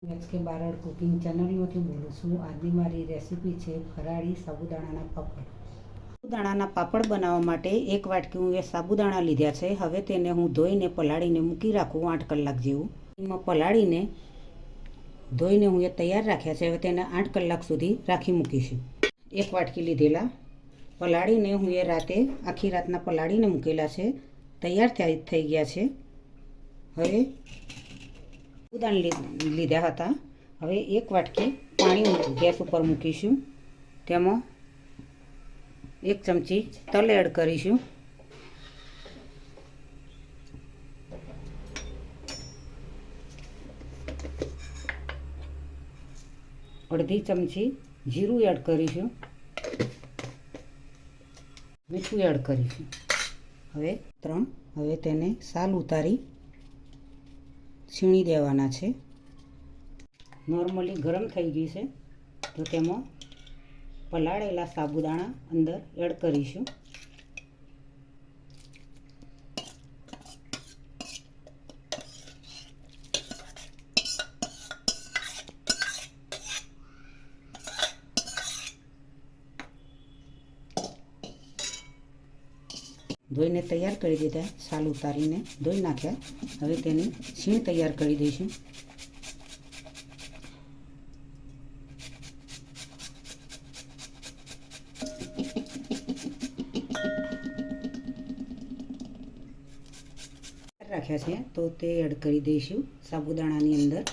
H K Barad cooking ચેનલમાંથી બોલું છું. આજની મારી રેસીપી છે ફરાળી સાબુદાણાના પાપડ. સાબુદાણાના પાપડ બનાવવા માટે 1 વાટકી હું સાબુદાણા લીધા છે. હવે તેને હું ધોઈને પલાળીને મૂકી રાખું 8 કલાક જેવું. એમાં પલાળીને ધોઈને હું તૈયાર રાખ્યા છે. હવે તેને 8 કલાક સુધી રાખી મૂકીશું. 1 વાટકી લીધેલા પલાળીને હું રાતે આખી રાતના પલાળીને મૂકેલા છે. તૈયાર થઈ ગયા છે. હવે સાબુદાણા લીધા હતા. હવે 1 વાટકી પાણી ગેસ ઉપર મૂકીશું. તેમાં 1 ચમચી તલ એડ કરીશું. અડધી ચમચી જીરું એડ કરીશું. મીઠું એડ કરીશું. હવે તેને સાલ ઉતારી છીણી દેવાના છે. નોર્મલી ગરમ થઈ ગઈ છે તો તેમાં પલાળેલા સાબુદાણા અંદર એડ કરીશું. ધોઈને તૈયાર કરી દીધા. છાલ ઉતારીને ધોઈ નાખ્યા. હવે તેની છીણ તૈયાર કરી દઈશું. રાખ્યા છે તો તે એડ કરી દઈશું સાબુદાણાની અંદર.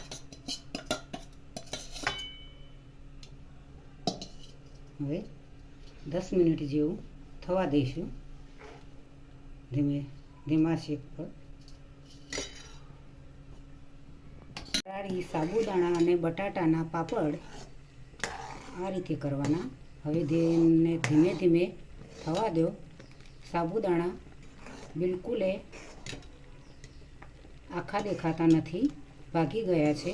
હવે 10 મિનિટ જેવું થવા દઈશું ધીમા શેક પર. ફરાળી સાબુદાણા અને બટાટાના પાપડ આ રીતે કરવાના. હવે તેને ધીમે ધીમે થવા દો. સાબુદાણા બિલકુલ આખા દેખાતા નથી, ભાગી ગયા છે.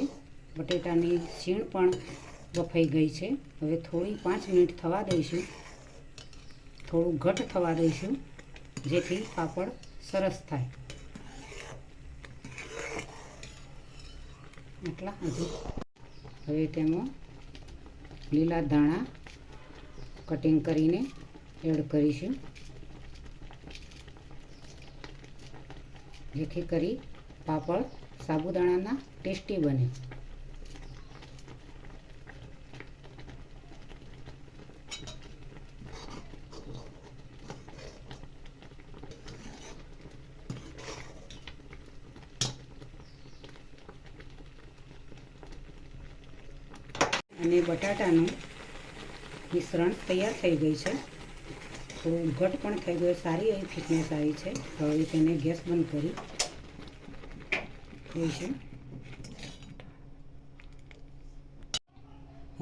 બટેટાની છીણ પણ બફાઈ ગઈ છે. હવે થોડી 5 મિનિટ થવા દઈશું. થોડું ઘટ થવા દઈશું જેથી પાપડ સરસ થાય. એટલા હજુ. હવે તેમાં લીલા ધાણા કટિંગ કરીને એડ કરીશું જેથી કરી પાપડ સાબુદાણાના ટેસ્ટી બને. અને બટાટાનું મિશ્રણ તૈયાર થઈ ગઈ છે. થોડું ઘટ પણ થઈ ગયું. સારી એવી થિકનેસ આવી છે. હવે તેને ગેસ બંધ કરી દઈશું.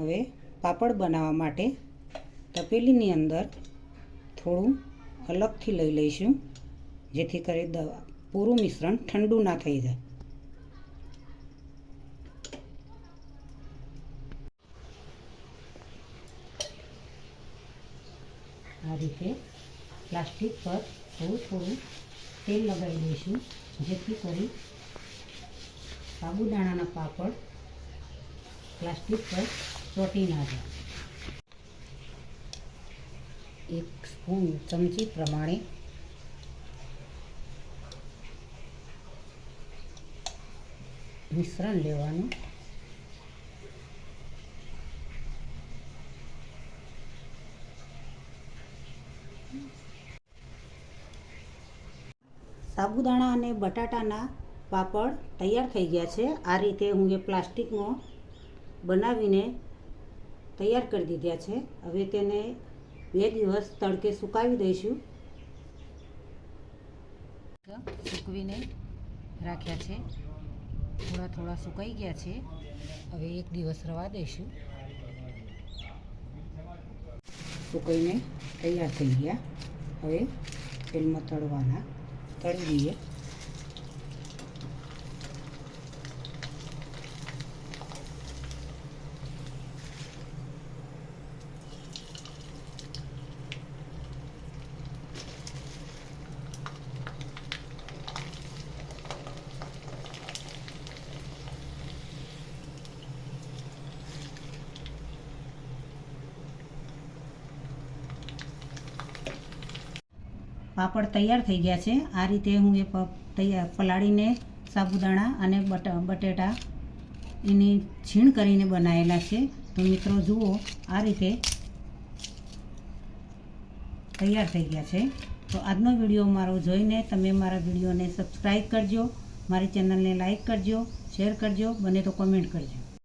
હવે પાપડ બનાવવા માટે તપેલીની અંદર થોડું અલગથી લઈ લઈશું જેથી કરી પૂરું મિશ્રણ ઠંડુ ના થઈ જાય. આ રીતે પ્લાસ્ટિક પર થોડું થોડું તેલ લગાવી દઈશું જેથી કરી સાબુદાણાના પાપડ પ્લાસ્ટિક પર ચોંટી ના જાય. 1 સ્પૂન ચમચી પ્રમાણે મિશ્રણ લેવાનું. સાબુદાણા અને બટાટાના પાપડ તૈયાર થઈ ગયા છે. આ રીતે હું પ્લાસ્ટિકમાં બનાવીને તૈયાર કરી દીધા છે. હવે તેને 2 દિવસ તડકે સુકાવી દઈશું. સૂકવીને રાખ્યા છે. થોડા સુકાઈ ગયા છે. હવે 1 દિવસ રવા દઈશું. સુકાઈને તૈયાર થઈ ગયા. હવે તેલમાં તળવાના. તળી દઈએ. પાપડ તૈયાર થઈ ગયા છે. આ રીતે હું એ પલાળીને સાબુદાણા અને બટેટા એની છીણ કરીને બનાવેલા છે. તો મિત્રો જુઓ, આ રીતે તૈયાર થઈ ગયા છે. તો આજનો વિડીયો મારો જોઈને તમે મારા વિડીયોને સબસ્ક્રાઈબ કરજો, મારી ચેનલને લાઈક કરજો, શેર કરજો, બને તો કોમેન્ટ કરજો.